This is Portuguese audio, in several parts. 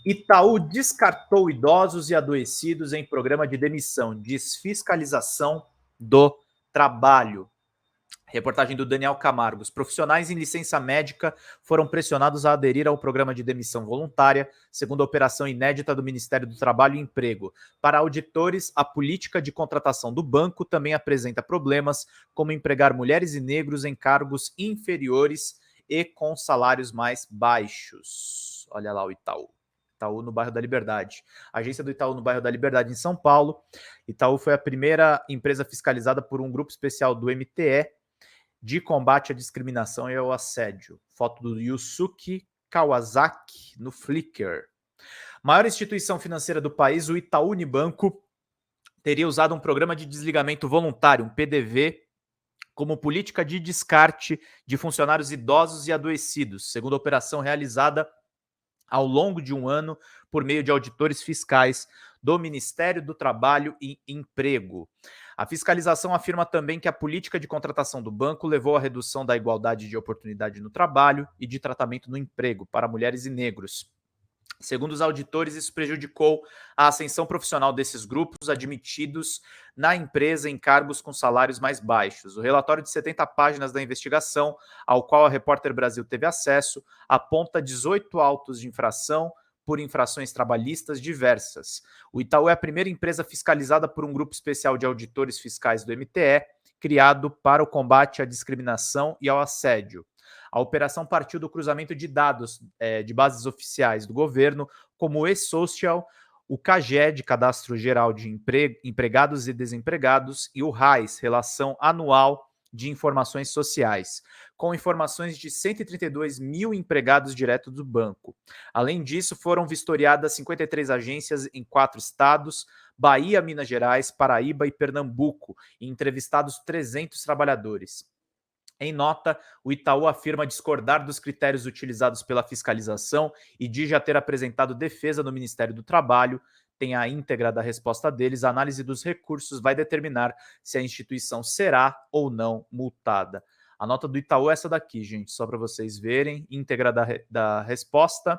Itaú descartou idosos e adoecidos em programa de demissão, diz fiscalização do trabalho. Reportagem do Daniel Camargo. Os profissionais em licença médica foram pressionados a aderir ao programa de demissão voluntária, segundo a operação inédita do Ministério do Trabalho e Emprego. Para auditores, a política de contratação do banco também apresenta problemas, como empregar mulheres e negros em cargos inferiores e com salários mais baixos. Olha lá o Itaú. Itaú no bairro da Liberdade. A agência do Itaú no bairro da Liberdade, em São Paulo. Itaú foi a primeira empresa fiscalizada por um grupo especial do MTE de combate à discriminação e ao assédio. Foto do Yusuke Kawasaki no Flickr. Maior instituição financeira do país, o Itaú Unibanco, teria usado um programa de desligamento voluntário, um PDV, como política de descarte de funcionários idosos e adoecidos, segundo a operação realizada ao longo de um ano por meio de auditores fiscais do Ministério do Trabalho e Emprego. A fiscalização afirma também que a política de contratação do banco levou à redução da igualdade de oportunidade no trabalho e de tratamento no emprego para mulheres e negros. Segundo os auditores, isso prejudicou a ascensão profissional desses grupos admitidos na empresa em cargos com salários mais baixos. O relatório de 70 páginas da investigação, ao qual a Repórter Brasil teve acesso, aponta 18 autos de infração por infrações trabalhistas diversas. O Itaú é a primeira empresa fiscalizada por um grupo especial de auditores fiscais do MTE, criado para o combate à discriminação e ao assédio. A operação partiu do cruzamento de dados de bases oficiais do governo, como o eSocial, o CAGED, Cadastro Geral de Empregados e Desempregados, e o RAIS, Relação Anual de Informações Sociais, com informações de 132 mil empregados diretos do banco. Além disso, foram vistoriadas 53 agências em 4 estados, Bahia, Minas Gerais, Paraíba e Pernambuco, e entrevistados 300 trabalhadores. Em nota, o Itaú afirma discordar dos critérios utilizados pela fiscalização e diz já ter apresentado defesa no Ministério do Trabalho. Tem a íntegra da resposta deles. A análise dos recursos vai determinar se a instituição será ou não multada. A nota do Itaú é essa daqui, gente, só para vocês verem. Íntegra da resposta.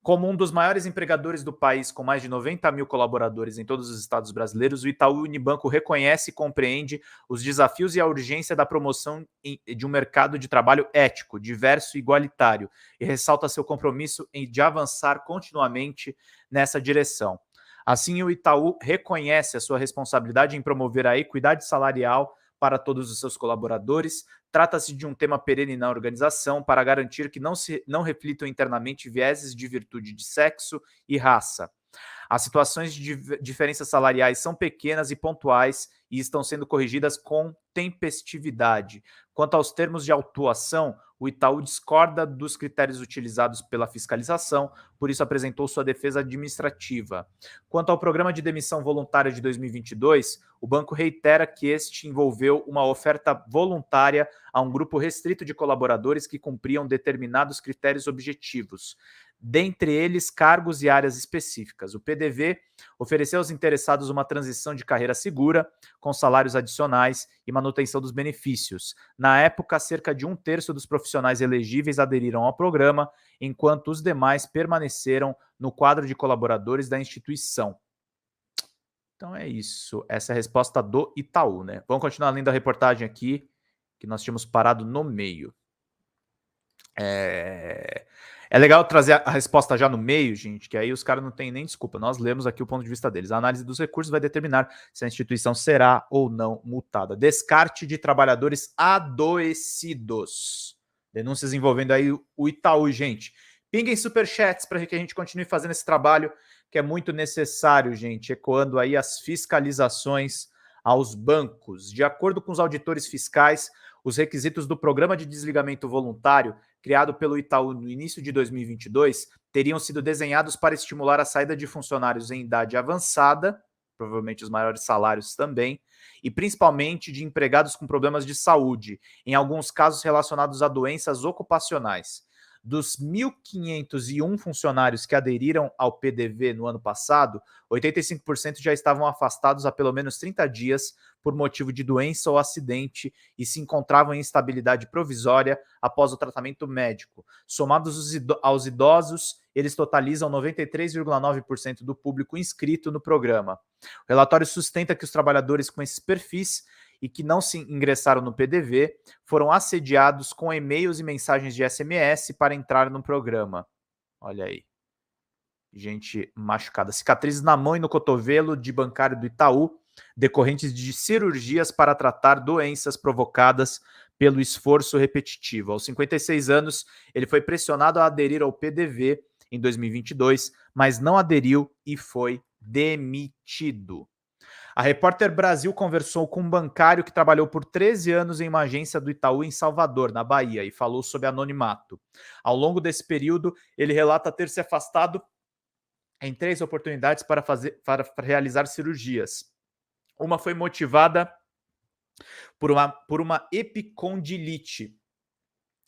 Como um dos maiores empregadores do país, com mais de 90 mil colaboradores em todos os estados brasileiros, o Itaú Unibanco reconhece e compreende os desafios e a urgência da promoção de um mercado de trabalho ético, diverso e igualitário, e ressalta seu compromisso de avançar continuamente nessa direção. Assim, o Itaú reconhece a sua responsabilidade em promover a equidade salarial para todos os seus colaboradores. Trata-se de um tema perene na organização para garantir que não reflitam internamente vieses de virtude de sexo e raça. As situações de diferenças salariais são pequenas e pontuais e estão sendo corrigidas com tempestividade. Quanto aos termos de autuação, o Itaú discorda dos critérios utilizados pela fiscalização, por isso apresentou sua defesa administrativa. Quanto ao programa de demissão voluntária de 2022, o banco reitera que este envolveu uma oferta voluntária a um grupo restrito de colaboradores que cumpriam determinados critérios objetivos, dentre eles cargos e áreas específicas. O PDV ofereceu aos interessados uma transição de carreira segura, com salários adicionais e manutenção dos benefícios. Na época, cerca de 1/3 dos profissionais elegíveis aderiram ao programa, enquanto os demais permaneceram no quadro de colaboradores da instituição. Então é isso. Essa é a resposta do Itaú, né? Vamos continuar lendo a reportagem aqui, que nós tínhamos parado no meio. É legal trazer a resposta já no meio, gente, que aí os caras não têm nem desculpa. Nós lemos aqui o ponto de vista deles. A análise dos recursos vai determinar se a instituição será ou não multada. Descarte de trabalhadores adoecidos. Denúncias envolvendo aí o Itaú, gente. Pinguem superchats para que a gente continue fazendo esse trabalho que é muito necessário, gente, ecoando aí as fiscalizações aos bancos. De acordo com os auditores fiscais, os requisitos do programa de desligamento voluntário criado pelo Itaú no início de 2022 teriam sido desenhados para estimular a saída de funcionários em idade avançada, provavelmente os maiores salários também, e principalmente de empregados com problemas de saúde, em alguns casos relacionados a doenças ocupacionais. Dos 1.501 funcionários que aderiram ao PDV no ano passado, 85% já estavam afastados há pelo menos 30 dias por motivo de doença ou acidente e se encontravam em estabilidade provisória após o tratamento médico. Somados aos idosos eles totalizam 93,9% do público inscrito no programa. O relatório sustenta que os trabalhadores com esses perfis e que não se ingressaram no PDV foram assediados com e-mails e mensagens de SMS para entrar no programa. Olha aí. Gente machucada. Cicatrizes na mão e no cotovelo de bancário do Itaú, decorrentes de cirurgias para tratar doenças provocadas pelo esforço repetitivo. Aos 56 anos, ele foi pressionado a aderir ao PDV em 2022, mas não aderiu e foi demitido. A Repórter Brasil conversou com um bancário que trabalhou por 13 anos em uma agência do Itaú em Salvador, na Bahia, e falou sobre anonimato. Ao longo desse período, ele relata ter se afastado em 3 oportunidades para realizar cirurgias. Uma foi motivada por uma epicondilite,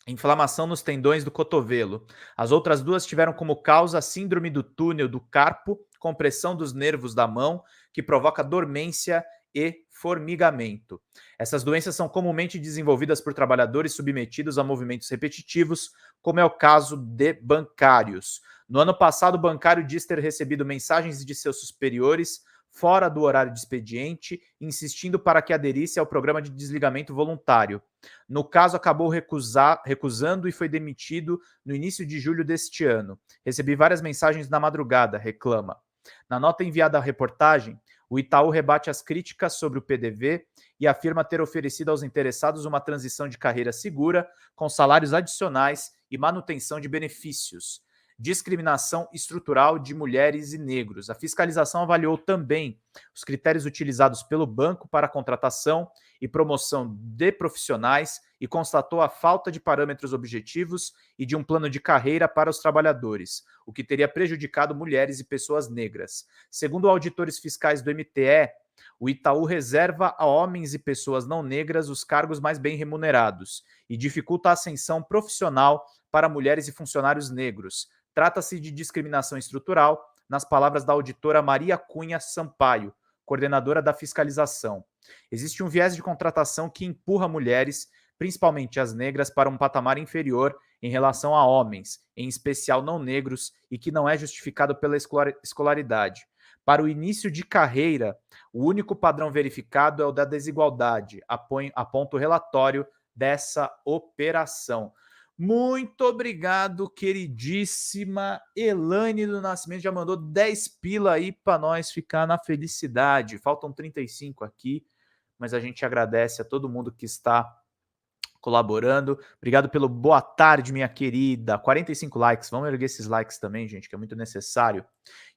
inflamação nos tendões do cotovelo. As outras 2 tiveram como causa a síndrome do túnel do carpo, compressão dos nervos da mão, que provoca dormência e formigamento. Essas doenças são comumente desenvolvidas por trabalhadores submetidos a movimentos repetitivos, como é o caso de bancários. No ano passado, o bancário diz ter recebido mensagens de seus superiores fora do horário de expediente, insistindo para que aderisse ao programa de desligamento voluntário. No caso, acabou recusando e foi demitido no início de julho deste ano. Recebi várias mensagens na madrugada, reclama. Na nota enviada à reportagem, o Itaú rebate as críticas sobre o PDV e afirma ter oferecido aos interessados uma transição de carreira segura, com salários adicionais e manutenção de benefícios. Discriminação estrutural de mulheres e negros. A fiscalização avaliou também os critérios utilizados pelo banco para a contratação e promoção de profissionais e constatou a falta de parâmetros objetivos e de um plano de carreira para os trabalhadores, o que teria prejudicado mulheres e pessoas negras. Segundo auditores fiscais do MTE, o Itaú reserva a homens e pessoas não negras os cargos mais bem remunerados e dificulta a ascensão profissional para mulheres e funcionários negros. Trata-se de discriminação estrutural, nas palavras da auditora Maria Cunha Sampaio, coordenadora da fiscalização. Existe um viés de contratação que empurra mulheres, principalmente as negras, para um patamar inferior em relação a homens, em especial não negros, e que não é justificado pela escolaridade. Para o início de carreira, o único padrão verificado é o da desigualdade, aponta o relatório dessa operação. Muito obrigado, queridíssima Elaine do Nascimento. Já mandou 10 pila aí para nós ficar na felicidade. Faltam 35 aqui, mas a gente agradece a todo mundo que está colaborando. Obrigado pelo boa tarde, minha querida. 45 likes. Vamos erguer esses likes também, gente, que é muito necessário.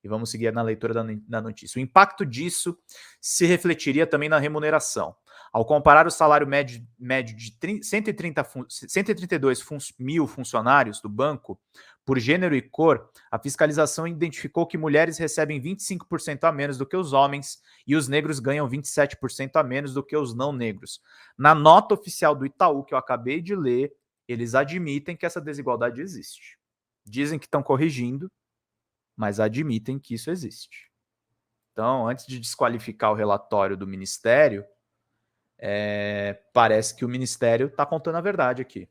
E vamos seguir na leitura da notícia. O impacto disso se refletiria também na remuneração. Ao comparar o salário médio de 132 mil funcionários do banco por gênero e cor, a fiscalização identificou que mulheres recebem 25% a menos do que os homens e os negros ganham 27% a menos do que os não negros. Na nota oficial do Itaú, que eu acabei de ler, eles admitem que essa desigualdade existe. Dizem que estão corrigindo, mas admitem que isso existe. Então, antes de desqualificar o relatório do Ministério, parece que o Ministério está contando a verdade aqui.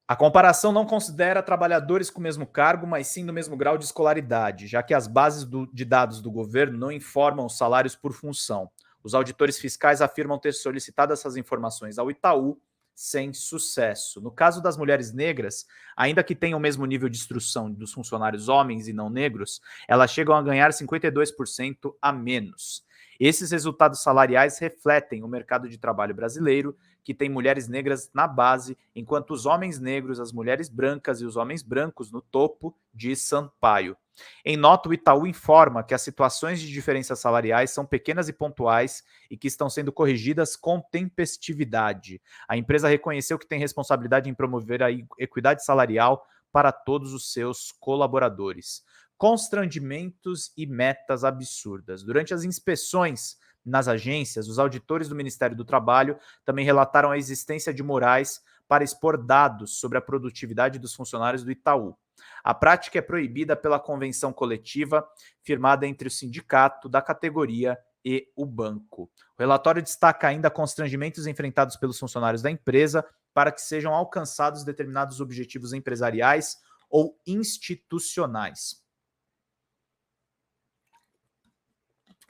A comparação não considera trabalhadores com o mesmo cargo, mas sim no mesmo grau de escolaridade, já que as bases de dados do governo não informam os salários por função. Os auditores fiscais afirmam ter solicitado essas informações ao Itaú sem sucesso. No caso das mulheres negras, ainda que tenham o mesmo nível de instrução dos funcionários homens e não negros, elas chegam a ganhar 52% a menos. Esses resultados salariais refletem o mercado de trabalho brasileiro, que tem mulheres negras na base, enquanto os homens negros, as mulheres brancas e os homens brancos no topo, diz Sampaio. Em nota, o Itaú informa que as situações de diferenças salariais são pequenas e pontuais e que estão sendo corrigidas com tempestividade. A empresa reconheceu que tem responsabilidade em promover a equidade salarial para todos os seus colaboradores. Constrangimentos e metas absurdas. Durante as inspeções nas agências, os auditores do Ministério do Trabalho também relataram a existência de murais para expor dados sobre a produtividade dos funcionários do Itaú. A prática é proibida pela convenção coletiva firmada entre o sindicato da categoria e o banco. O relatório destaca ainda constrangimentos enfrentados pelos funcionários da empresa para que sejam alcançados determinados objetivos empresariais ou institucionais.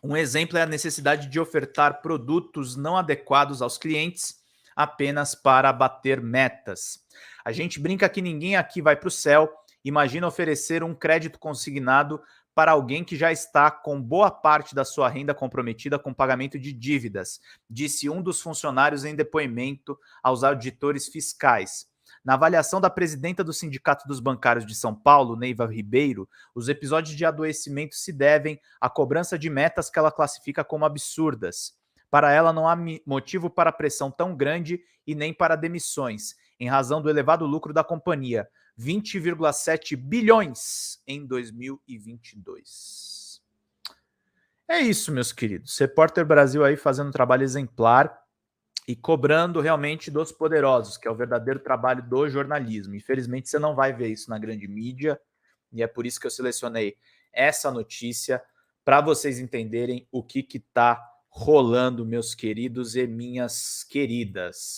Um exemplo é a necessidade de ofertar produtos não adequados aos clientes apenas para bater metas. A gente brinca que ninguém aqui vai para o céu. Imagina oferecer um crédito consignado para alguém que já está com boa parte da sua renda comprometida com pagamento de dívidas, disse um dos funcionários em depoimento aos auditores fiscais. Na avaliação da presidenta do Sindicato dos Bancários de São Paulo, Neiva Ribeiro, os episódios de adoecimento se devem à cobrança de metas que ela classifica como absurdas. Para ela, não há motivo para pressão tão grande e nem para demissões, em razão do elevado lucro da companhia, 20,7 bilhões em 2022. É isso, meus queridos. Repórter Brasil aí fazendo um trabalho exemplar e cobrando realmente dos poderosos, que é o verdadeiro trabalho do jornalismo. Infelizmente, você não vai ver isso na grande mídia, e é por isso que eu selecionei essa notícia para vocês entenderem o que está rolando, meus queridos e minhas queridas.